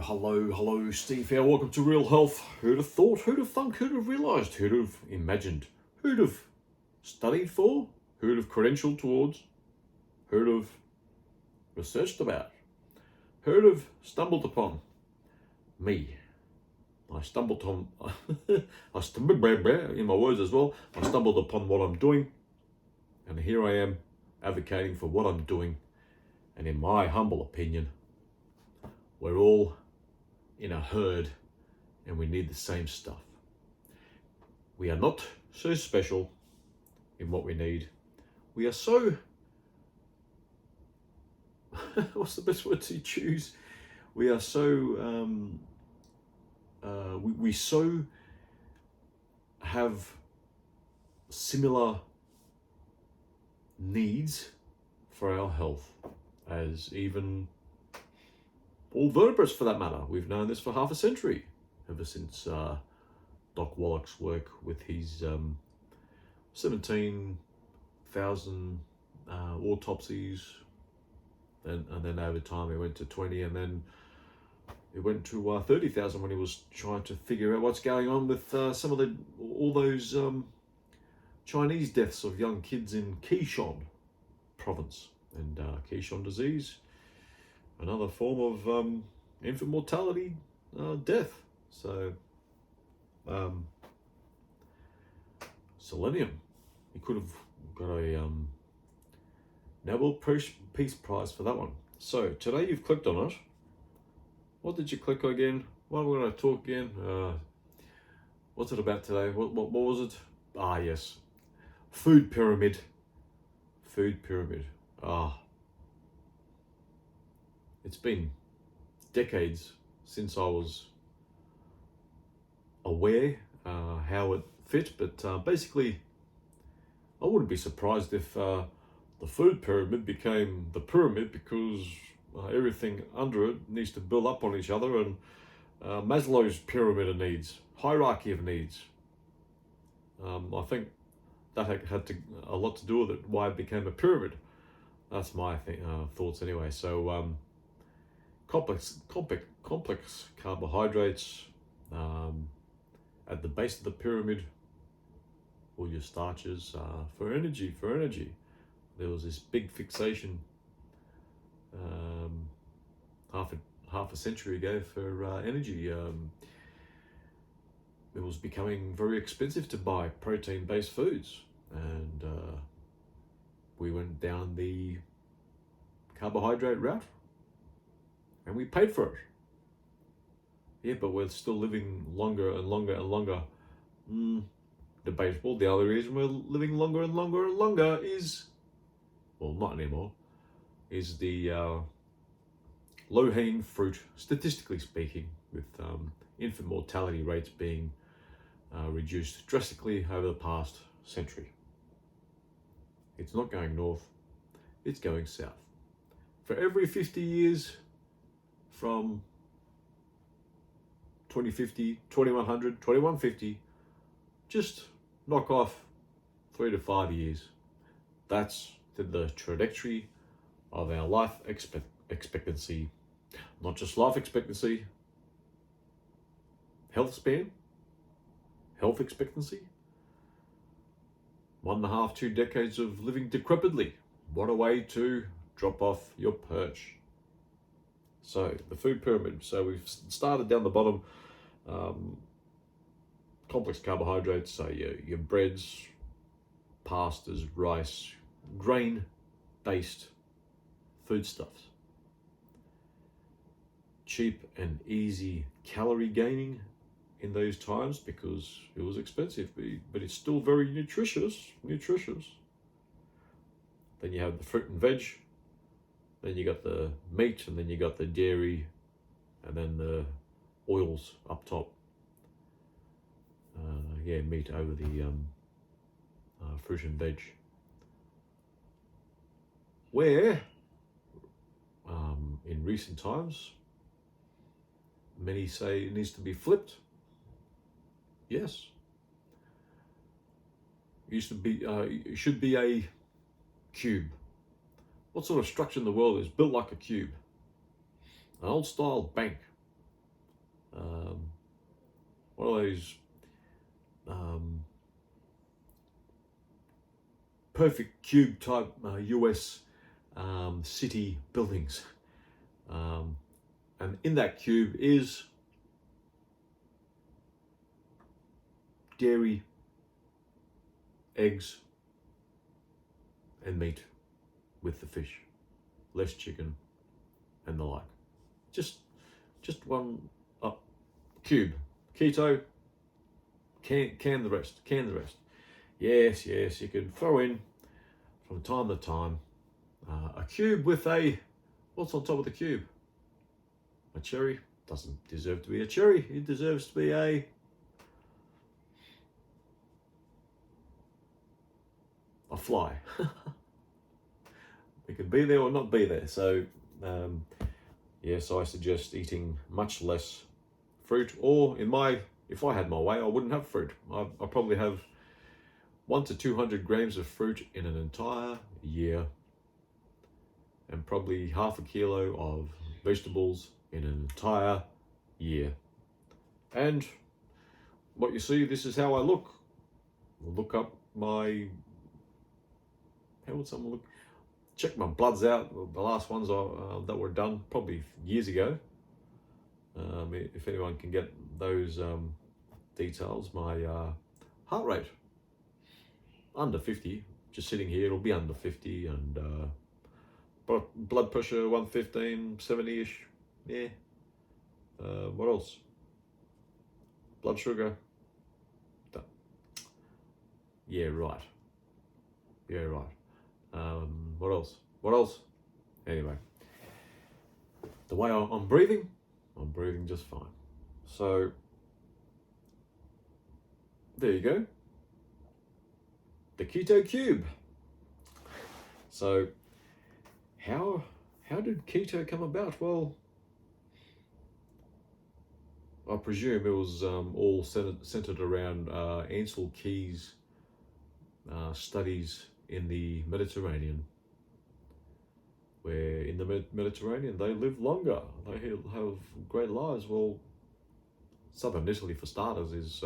Hello, Steve here. Welcome to Real Health. Who'd have thought, who'd have thunk, who'd have realised, who'd have imagined, who'd have studied for, who'd have credentialed towards, who'd have researched about, who'd have stumbled upon me. I stumbled on, in my words as well, I stumbled upon what I'm doing, and here I am advocating for what I'm doing, and in my humble opinion, we're all in a herd and we need the same stuff. We are not so special in what we need. We are so, what's the best word to choose? We are so, we so have similar needs for our health as even all vertebrates, for that matter. We've known this for half a century, ever since Doc Wallach's work with his 17,000 autopsies, and then over time he went to 20, and then it went to 30,000 when he was trying to figure out what's going on with some of all those Chinese deaths of young kids in Keishan province, and Keishan disease, another form of infant mortality, death. So, selenium, he could have got a Nobel Peace Prize for that one. So today you've clicked on it. What did you click on again? What are we going to talk again? What's it about today? What was it? Ah, yes, food pyramid. Food pyramid. It's been decades since I was aware how it fit, but basically I wouldn't be surprised if the food pyramid became the pyramid, because everything under it needs to build up on each other, and Maslow's pyramid of needs, hierarchy of needs. I think that had a lot to do with it, why it became a pyramid. That's my thoughts anyway. So complex carbohydrates at the base of the pyramid, all your starches for energy. There was this big fixation half a century ago for energy. It was becoming very expensive to buy protein-based foods, and we went down the carbohydrate route, and we paid for it. Yeah, but we're still living longer and longer and longer. Debatable. The other reason we're living longer and longer and longer is, well, not anymore, is the low-hanging fruit, statistically speaking, with infant mortality rates being reduced drastically over the past century. It's not going north, it's going south. For every 50 years, from 2050, 2100, 2150, just knock off 3 to 5 years. That's the trajectory of our life expectancy. Not just life expectancy, health span, health expectancy. 1.5, 2 decades of living decrepitly. What a way to drop off your perch. So the food pyramid. So we've started down the bottom. Complex carbohydrates, so your breads, pastas, rice, grain-based foodstuffs. Cheap and easy calorie gaining in those times because it was expensive, but it's still very nutritious. Then you have the fruit and veg, then you got the meat, and then you got the dairy, and then the oils up top. Meat over the fruit and veg. Where, in recent times, many say it needs to be flipped. Yes. It should be a cube. What sort of structure in the world is built like a cube? An old style bank one of those perfect cube type US city buildings. And in that cube is dairy, eggs, and meat with the fish, less chicken and the like. Just one cube. Keto, can the rest. Yes, you can throw in from time to time a cube with what's on top of the cube? A cherry. Doesn't deserve to be a cherry. It deserves to be a fly. It could be there or not be there. So yes, I suggest eating much less fruit, or if I had my way, I wouldn't have fruit. I probably have 100 to 200 grams of fruit in an entire year, and probably half a kilo of vegetables in an entire year. And what you see, this is how I look. Look up how would someone look? Check my bloods out. The last ones that were done probably years ago. If anyone can get those details, my heart rate under 50, just sitting here, it'll be under 50, and blood pressure 115, 70-ish. Yeah. What else? Blood sugar. Yeah, right. What else? Anyway, the way I'm breathing just fine. So there you go. The keto cube. So how did keto come about? Well, I presume it was all centered around Ansel Keys' studies in the Mediterranean, where in the Mediterranean they live longer, they have great lives. Well, southern Italy, for starters, is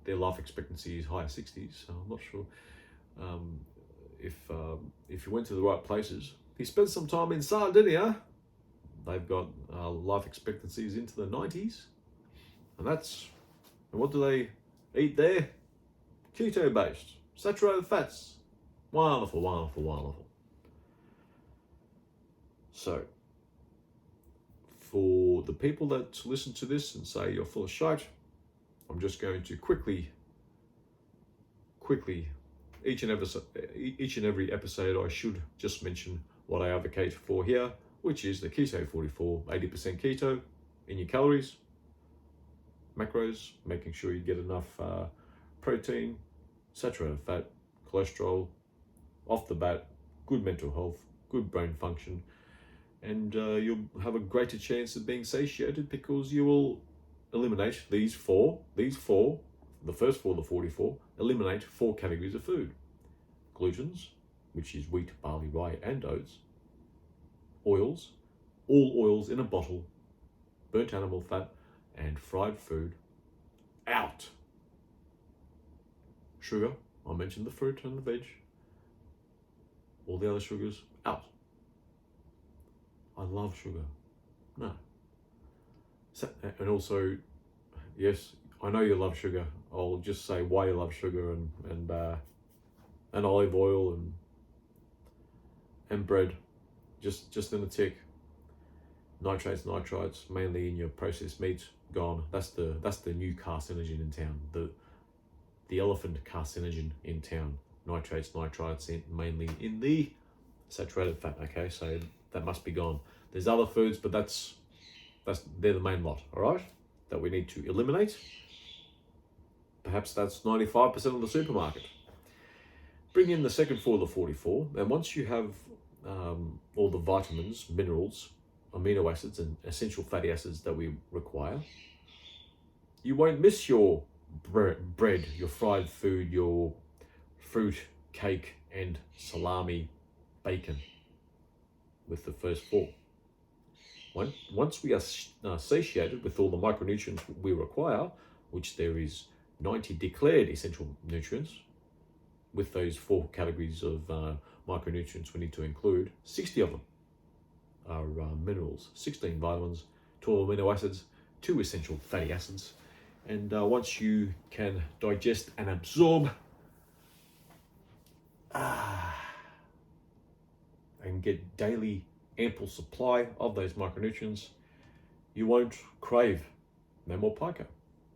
their life expectancy is higher 60s. So I'm not sure if you went to the right places. If you spent some time in Sardinia, they've got life expectancies into the 90s, and what do they eat there? Keto based, saturated fats. Wonderful. So, for the people that listen to this and say you're full of shite, I'm just going to quickly, each and every episode I should just mention what I advocate for here, which is the Keto 44, 80% keto in your calories, macros, making sure you get enough protein, saturated fat, cholesterol, off the bat, good mental health, good brain function, and you'll have a greater chance of being satiated because you will eliminate the first four, the 44, eliminate 4 categories of food. Glutens, which is wheat, barley, rye, and oats. Oils, all oils in a bottle, burnt animal fat, and fried food, out. Sugar, I mentioned the fruit and the veg. All the other sugars, out. I love sugar. No. And also, yes, I know you love sugar. I'll just say why you love sugar and olive oil and bread. Just in a tick. Nitrates, mainly in your processed meats, gone. That's the new carcinogen in town. The elephant carcinogen in town. Nitrates, mainly in the saturated fat. Okay, so that must be gone. There's other foods, but they're the main lot. All right, that we need to eliminate. Perhaps that's 95% of the supermarket. Bring in the second 4 of the 44, and once you have all the vitamins, minerals, amino acids, and essential fatty acids that we require, you won't miss your bread, your fried food, your fruit, cake, and salami, bacon with the first 4. Once we are satiated with all the micronutrients we require, which there is 90 declared essential nutrients, with those 4 categories of micronutrients we need to include, 60 of them are minerals, 16 vitamins, 12 amino acids, 2 essential fatty acids. And once you can digest and absorb and get daily ample supply of those micronutrients, you won't crave. No more pica.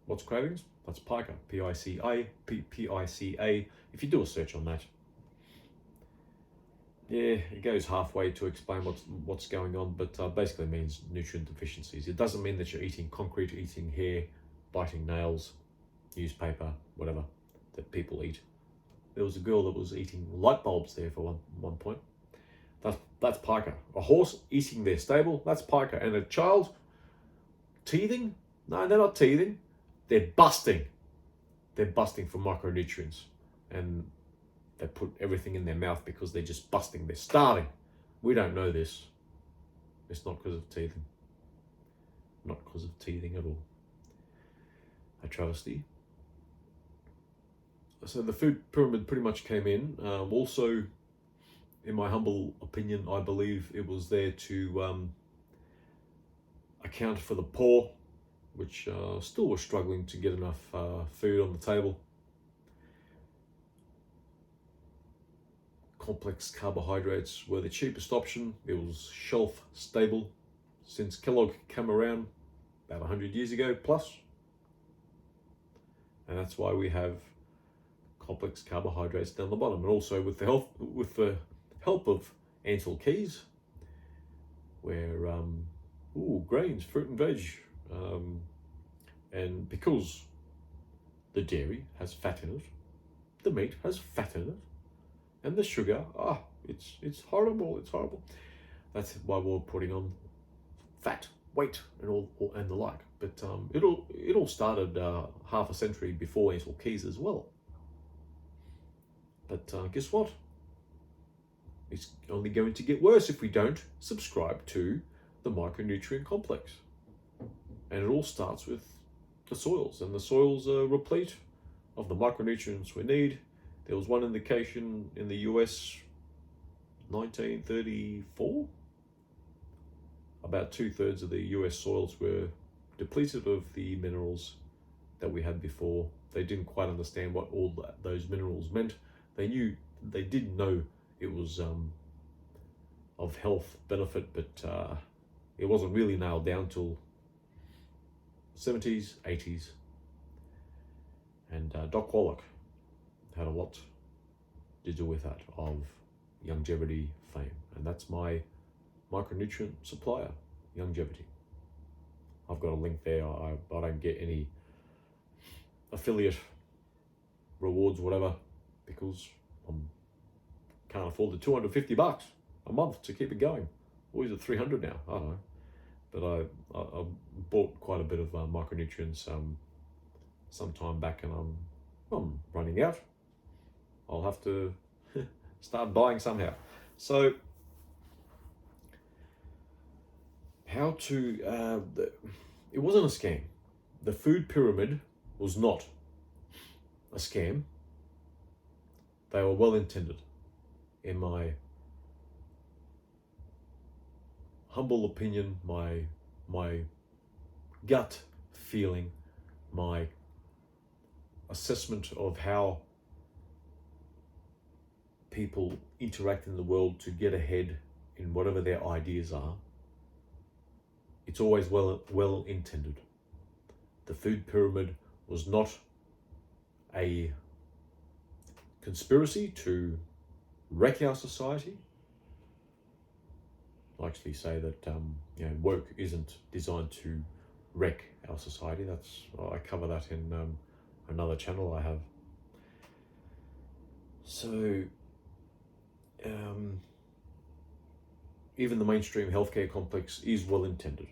What's cravings? That's pica, P-I-C-A, P-I-C-A. If you do a search on that, yeah, it goes halfway to explain what's going on, but basically means nutrient deficiencies. It doesn't mean that you're eating concrete, eating hair, biting nails, newspaper, whatever that people eat. There was a girl that was eating light bulbs there for one point. That's pica. A horse eating their stable, that's pica. And a child teething? No, they're not teething. They're busting. They're busting for micronutrients. And they put everything in their mouth because they're just busting. They're starving. We don't know this. It's not because of teething. Not because of teething at all. A travesty. So the food pyramid pretty much came in. Also, in my humble opinion, I believe it was there to account for the poor, which still were struggling to get enough food on the table. Complex carbohydrates were the cheapest option. It was shelf stable since Kellogg came around about 100 years ago plus. And that's why we have complex carbohydrates down the bottom. And also with the help of Ansel Keys, where grains, fruit and veg, and because the dairy has fat in it, the meat has fat in it, and the sugar, it's horrible, it's horrible. That's why we're putting on fat, weight, and the like. But it all started half a century before Ansel Keys as well. But guess what? It's only going to get worse if we don't subscribe to the micronutrient complex. And it all starts with the soils, and the soils are replete of the micronutrients we need. There was one indication in the US, 1934. About 2/3 of the US soils were depleted of the minerals that we had before. They didn't quite understand what all those minerals meant. They did know it was of health benefit, but it wasn't really nailed down till 70s, 80s. And Doc Wallach had a lot to do with that, of longevity fame. And that's my micronutrient supplier, Longevity. I've got a link there. I don't get any affiliate rewards, whatever, because I can't afford the $250 a month to keep it going. Or is it $300 now? I don't know. But I bought quite a bit of micronutrients some time back, and I'm running out. I'll have to start buying somehow. So how to, it wasn't a scam. The food pyramid was not a scam. They were well intended, in my humble opinion, my gut feeling, my assessment of how people interact in the world to get ahead in whatever their ideas are. It's always well intended. The food pyramid was not a conspiracy to wreck our society. I actually say that woke isn't designed to wreck our society. I cover that in another channel I have. So even the mainstream healthcare complex is well intended.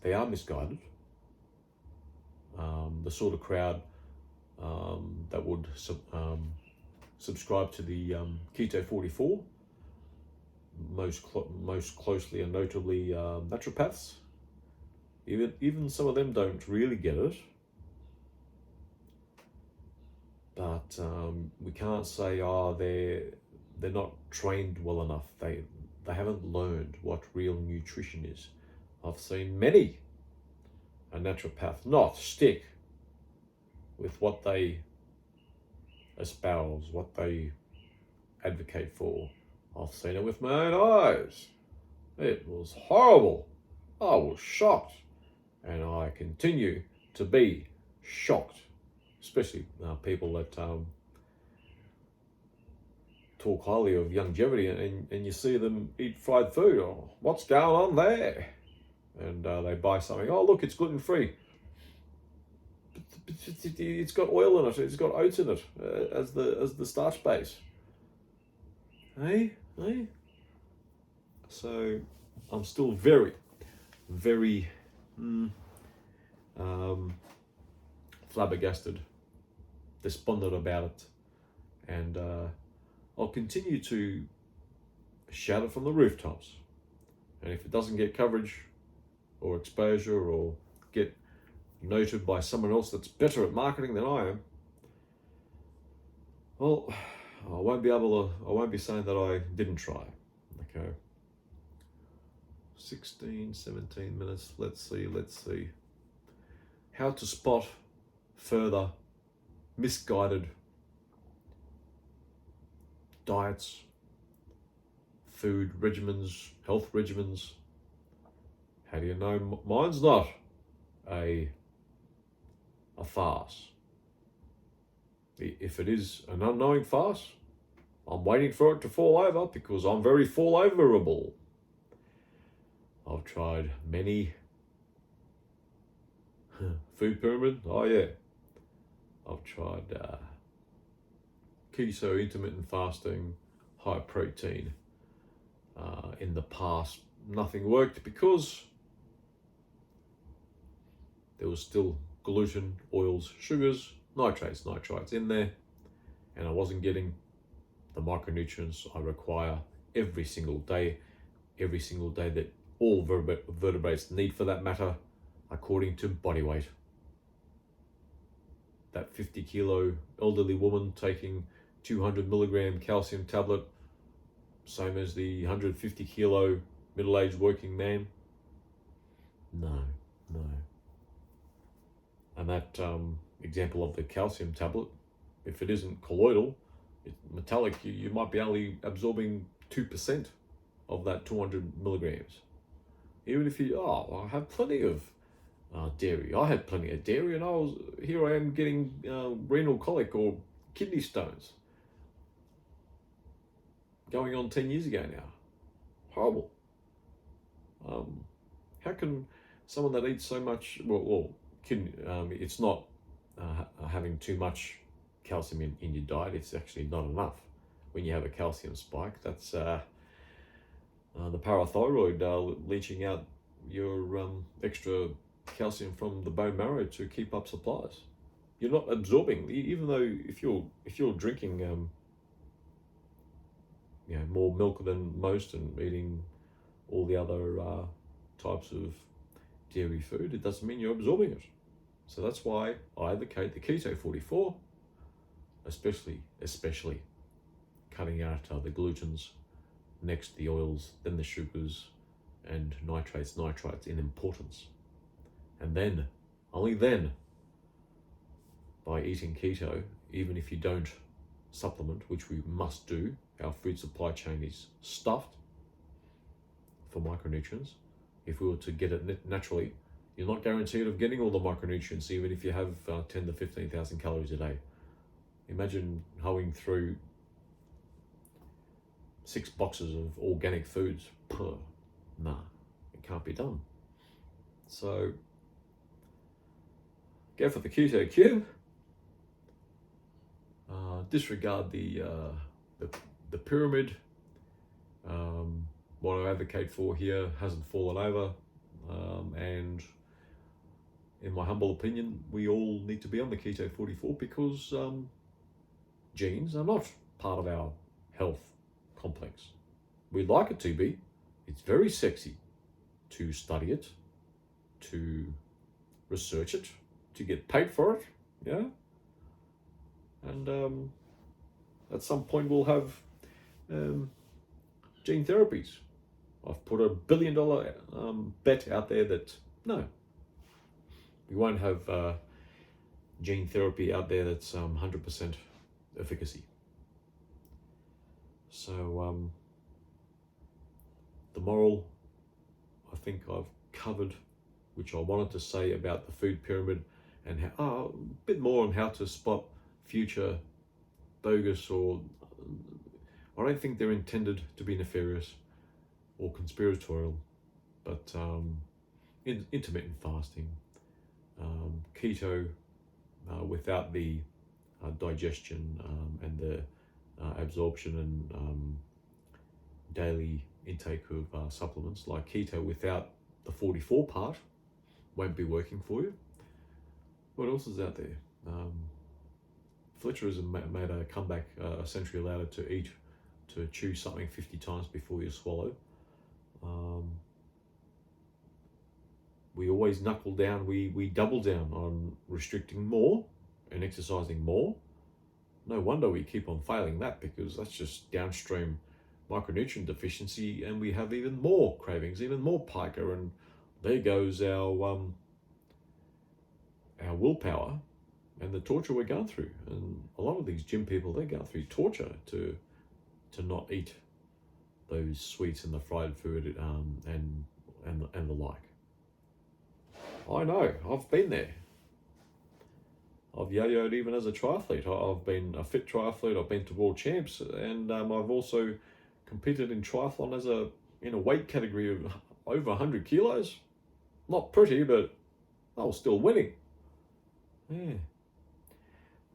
They are misguided. The sort of crowd that would subscribe to the Keto 44, most closely and notably naturopaths, Even some of them don't really get it. But we can't say, oh, they're not trained well enough. They haven't learned what real nutrition is. I've seen many a naturopath not stick with what they espouse, what they advocate for. I've seen it with my own eyes. It was horrible. I was shocked, and I continue to be shocked, especially people that talk highly of longevity, and you see them eat fried food. Oh, what's going on there? And they buy something. Oh, look, it's gluten-free. It's got oil in it. It's got oats in it as the starch base. Hey. So I'm still very, very flabbergasted, despondent about it, and I'll continue to shout it from the rooftops. And if it doesn't get coverage or exposure or get noted by someone else that's better at marketing than I am, well, I won't be saying that I didn't try. Okay. 16, 17 minutes. Let's see. How to spot further misguided diets, food regimens, health regimens. How do you know mine's not a farce? If it is an unknowing farce, I'm waiting for it to fall over because I'm very fall overable. I've tried many food pyramid. Oh yeah. I've tried keto, intermittent fasting, high protein. In the past, nothing worked because there was still gluten, oils, sugars, nitrates in there, and I wasn't getting the micronutrients I require every single day that all vertebrates need, for that matter, according to body weight. That 50 kilo elderly woman taking 200 milligram calcium tablet, same as the 150 kilo middle-aged working man. No. And that example of the calcium tablet, if it isn't colloidal, it's metallic, you might be only absorbing 2% of that 200 milligrams. Even if I have plenty of dairy. I had plenty of dairy, and here I am getting renal colic or kidney stones. Going on 10 years ago now. Horrible. How can someone that eats so much, it's not having too much calcium in your diet, it's actually not enough. When you have a calcium spike, that's the parathyroid leaching out your extra calcium from the bone marrow to keep up supplies. You're not absorbing, even though if you're drinking more milk than most and eating all the other types of dairy food, it doesn't mean you're absorbing it. So that's why I advocate the Keto 44, especially cutting out the glutens, next the oils, then the sugars, and nitrates in importance. And then, only then, by eating keto, even if you don't supplement, which we must do, our food supply chain is stuffed for micronutrients. If we were to get it naturally, you're not guaranteed of getting all the micronutrients, even if you have 10 to 15,000 calories a day. Imagine hoeing through 6 boxes of organic foods. Nah, it can't be done. So, go for the keto cube. Disregard the pyramid. What I advocate for here hasn't fallen over, and in my humble opinion, we all need to be on the Keto 44 because genes are not part of our health complex. We'd like it to be. It's very sexy to study it, to research it, to get paid for it, yeah. And at some point we'll have gene therapies. I've put a $1 billion bet out there that no, we won't have gene therapy out there that's 100% efficacy. So the moral, I think I've covered, which I wanted to say about the food pyramid, and how, a bit more on how to spot future bogus, or I don't think they're intended to be nefarious or conspiratorial, but intermittent fasting, keto without the digestion and the absorption and daily intake of supplements, like keto without the 44 part, won't be working for you. What else is out there? Fletcher has made a comeback a century later to chew something 50 times before you swallow. We always knuckle down, we double down on restricting more and exercising more. No wonder we keep on failing that, because that's just downstream micronutrient deficiency, and we have even more cravings, even more pica, and there goes our willpower and the torture we're going through. And a lot of these gym people, they're going through torture to not eat those sweets and the fried food and the like. I know, I've been there. I've yo-yoed even as a triathlete. I've been a fit triathlete, I've been to world champs, and I've also competed in triathlon in a weight category of over 100 kilos. Not pretty, but I was still winning. Yeah.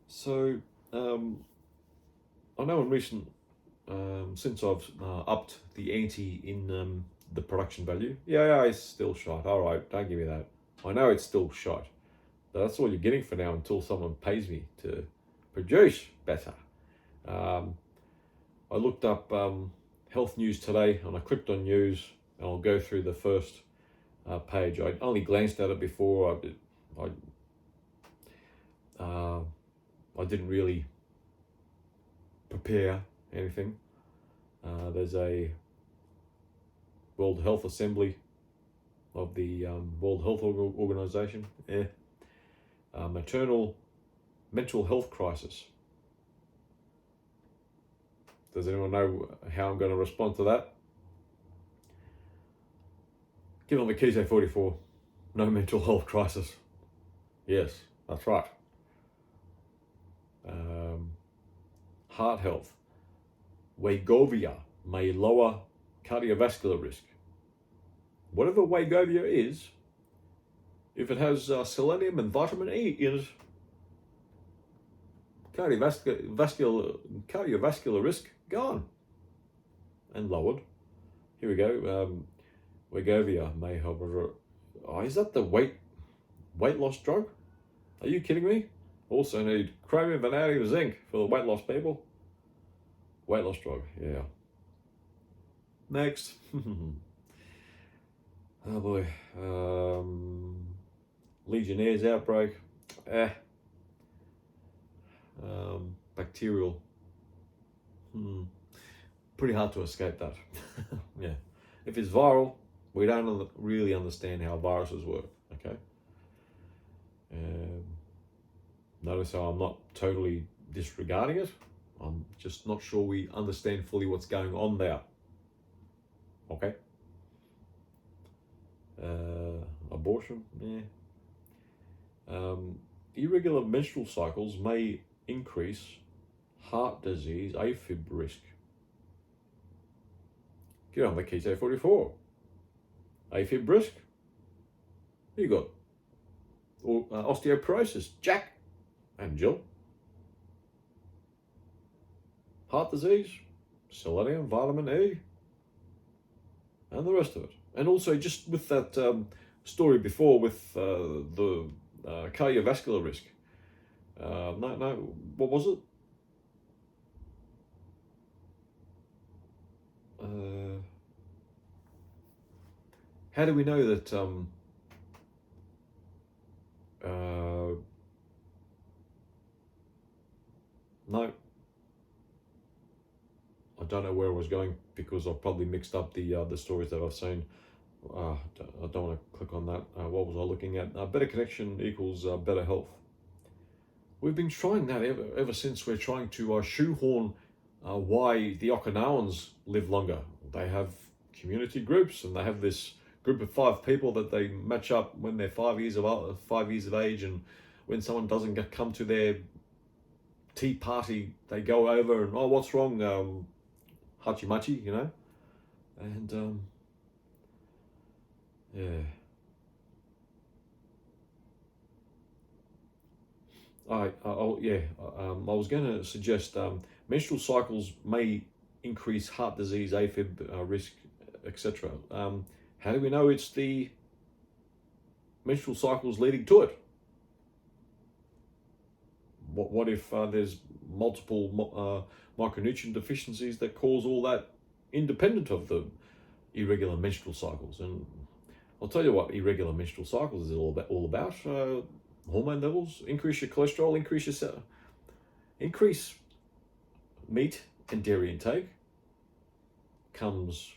So, I know in recent, since I've upped the ante in the production value, yeah, it's still shot. All right, don't give me that. I know it's still shot. But that's all you're getting for now until someone pays me to produce better. I looked up health news today, and I clicked on news, and I'll go through the first page. I only glanced at it before. I didn't really prepare anything. There's a World Health Assembly of the World Health Organization. Yeah. Maternal mental health crisis. Does anyone know how I'm going to respond to that? Get on the Keto 44. No mental health crisis. Yes, that's right. Heart health. Wegovia may lower cardiovascular risk. Whatever Wegovia is, if it has selenium and vitamin E in it, cardiovascular risk gone and lowered. Here we go. Wegovia may help. Is that the weight loss drug? Are you kidding me? Also need chromium, vanadium, zinc for the weight loss people. Weight loss drug, yeah. Next. Oh boy. Legionnaire's outbreak. Bacterial. Pretty hard to escape that. Yeah. If it's viral, we don't really understand how viruses work, okay? Notice how I'm not totally disregarding it. I'm just not sure we understand fully what's going on there. Okay? Abortion, yeah. Irregular menstrual cycles may increase heart disease AFib risk. Get on the Keto 44. AFib risk. You got osteoporosis, Jack and Jill. Heart disease, selenium, vitamin E, and the rest of it. And also, just with that story before with the cardiovascular risk. What was it? How do we know that No, I don't know where I was going because I've probably mixed up the stories that I've seen. I don't want to click on that. What was I looking at? Better connection equals better health. We've been trying that ever since. We're trying to shoehorn why the Okinawans live longer. They have community groups, and they have this group of 5 people that they match up when they're 5 years of age, and when someone doesn't come to their tea party, they go over and, oh, what's wrong? Hachi machi, you know, and yeah. I was going to suggest menstrual cycles may increase heart disease, AFib risk, etc. How do we know it's the menstrual cycles leading to it? What if there's multiple micronutrient deficiencies that cause all that, independent of the irregular menstrual cycles? And I'll tell you what irregular menstrual cycles is all about. Hormone levels, increase your cholesterol, increase meat and dairy intake, comes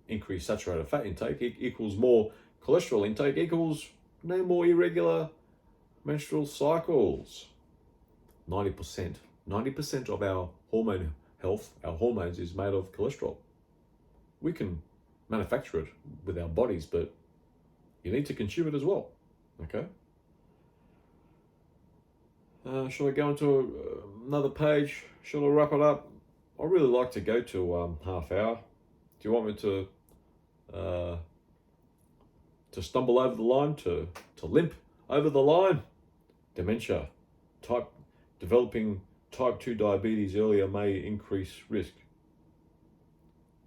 increased saturated fat intake, equals more cholesterol intake, equals no more irregular menstrual cycles. 90% of our hormone health, our hormones, is made of cholesterol. We can manufacture it with our bodies, but you need to consume it as well. Okay. Shall I go into another page? Shall I wrap it up? I really like to go to half hour. Do you want me to stumble over the line, to limp over the line? Dementia, developing type 2 diabetes earlier may increase risk.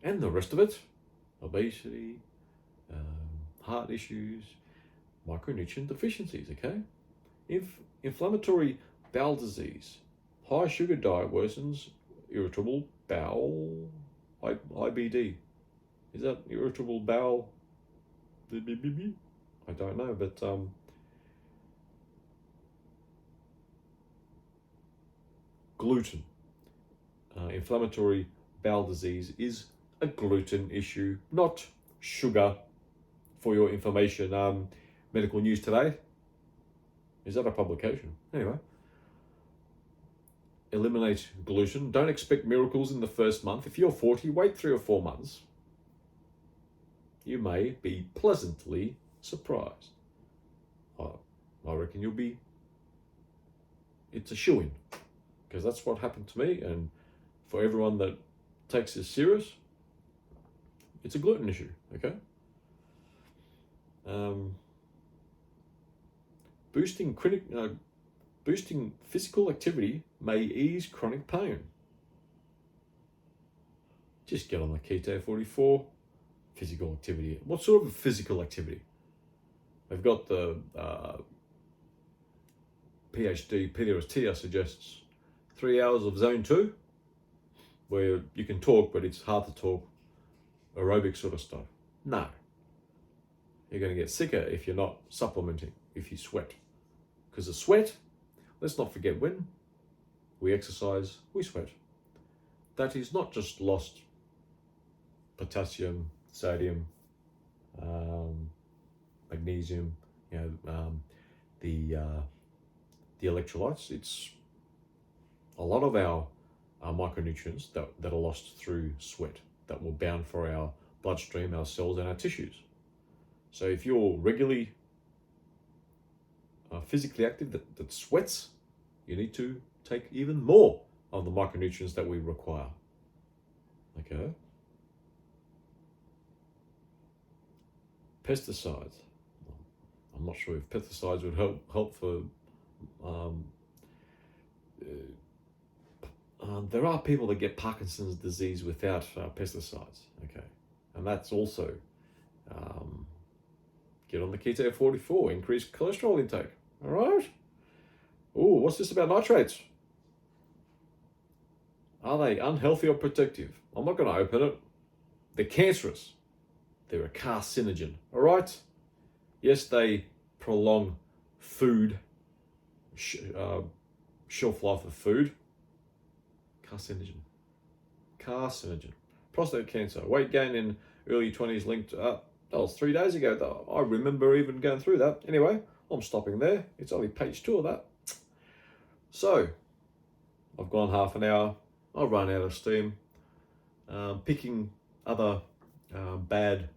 And the rest of it, obesity, heart issues, micronutrient deficiencies, okay? Inflammatory bowel disease, high sugar diet worsens irritable bowel, IBD. Is that irritable bowel? I don't know, but gluten. Inflammatory bowel disease is a gluten issue, not sugar. For your information, Medical News Today. Is that a publication? Anyway. Eliminate gluten. Don't expect miracles in the first month. If you're 40, wait 3 or 4 months. You may be pleasantly surprised. I reckon it's a shoo-in. Because that's what happened to me, and for everyone that takes this serious, it's a gluten issue, okay? Boosting physical activity may ease chronic pain. Just get on the Keto 44. Physical activity. What sort of physical activity? They've got the PhD Peter Attia suggests 3 hours of zone 2, where you can talk, but it's hard to talk. Aerobic sort of stuff. No. You're going to get sicker if you're not supplementing, if you sweat. Because the sweat, let's not forget, when we exercise, we sweat. That is not just lost potassium, sodium, magnesium, the electrolytes. It's a lot of our micronutrients that are lost through sweat, that were bound for our bloodstream, our cells, and our tissues. So if you're regularly physically active that sweats, you need to take even more of the micronutrients that we require. Okay. Pesticides. I'm not sure if pesticides would help for. There are people that get Parkinson's disease without pesticides. Okay, and that's also get on the Keto 44. Increase cholesterol intake. All right. Oh, what's this about nitrates? Are they unhealthy or protective? I'm not going to open it. They're cancerous. They're a carcinogen. All right. Yes, they prolong food, shelf life of food. Carcinogen. Prostate cancer. Weight gain in early 20s linked. That was 3 days ago. Though. I remember even going through that. Anyway, I'm stopping there. It's only page 2 of that. So, I've gone half an hour. I've run out of steam. Picking other bad,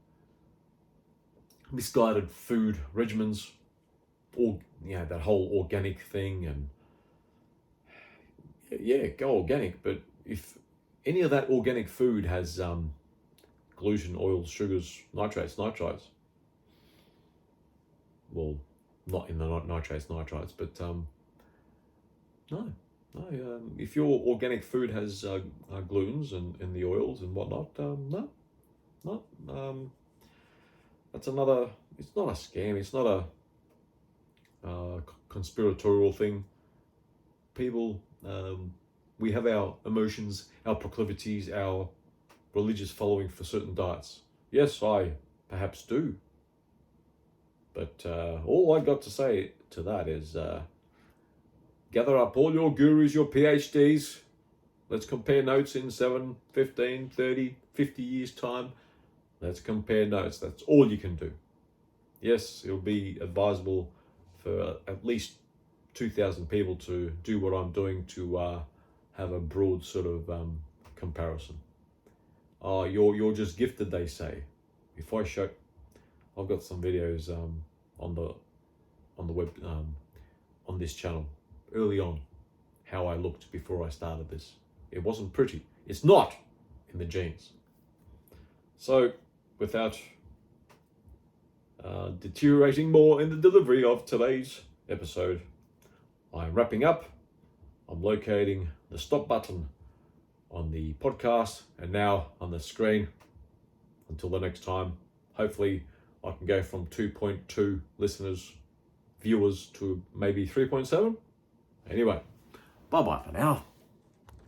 misguided food regimens, or that whole organic thing, and go organic. But if any of that organic food has gluten, oils, sugars, nitrates, well, not in the nitrates, but no. If your organic food has glutens and the oils and whatnot, no. That's another. It's not a scam. It's not a conspiratorial thing. People, we have our emotions, our proclivities, our religious following for certain diets. Yes, I perhaps do. But all I got to say to that is gather up all your gurus, your PhDs. Let's compare notes in 7, 15, 30, 50 years' time. Let's compare notes. That's all you can do. Yes, it'll be advisable for at least 2,000 people to do what I'm doing to have a broad sort of comparison. Oh, you're just gifted, they say. If I show, I've got some videos on the web on this channel early on, how I looked before I started this. It wasn't pretty. It's not in the genes. So, without deteriorating more in the delivery of today's episode, I'm wrapping up. I'm locating the stop button on the podcast and now on the screen. Until the next time, hopefully I can go from 2.2 listeners, viewers, to maybe 3.7. Anyway, bye-bye for now.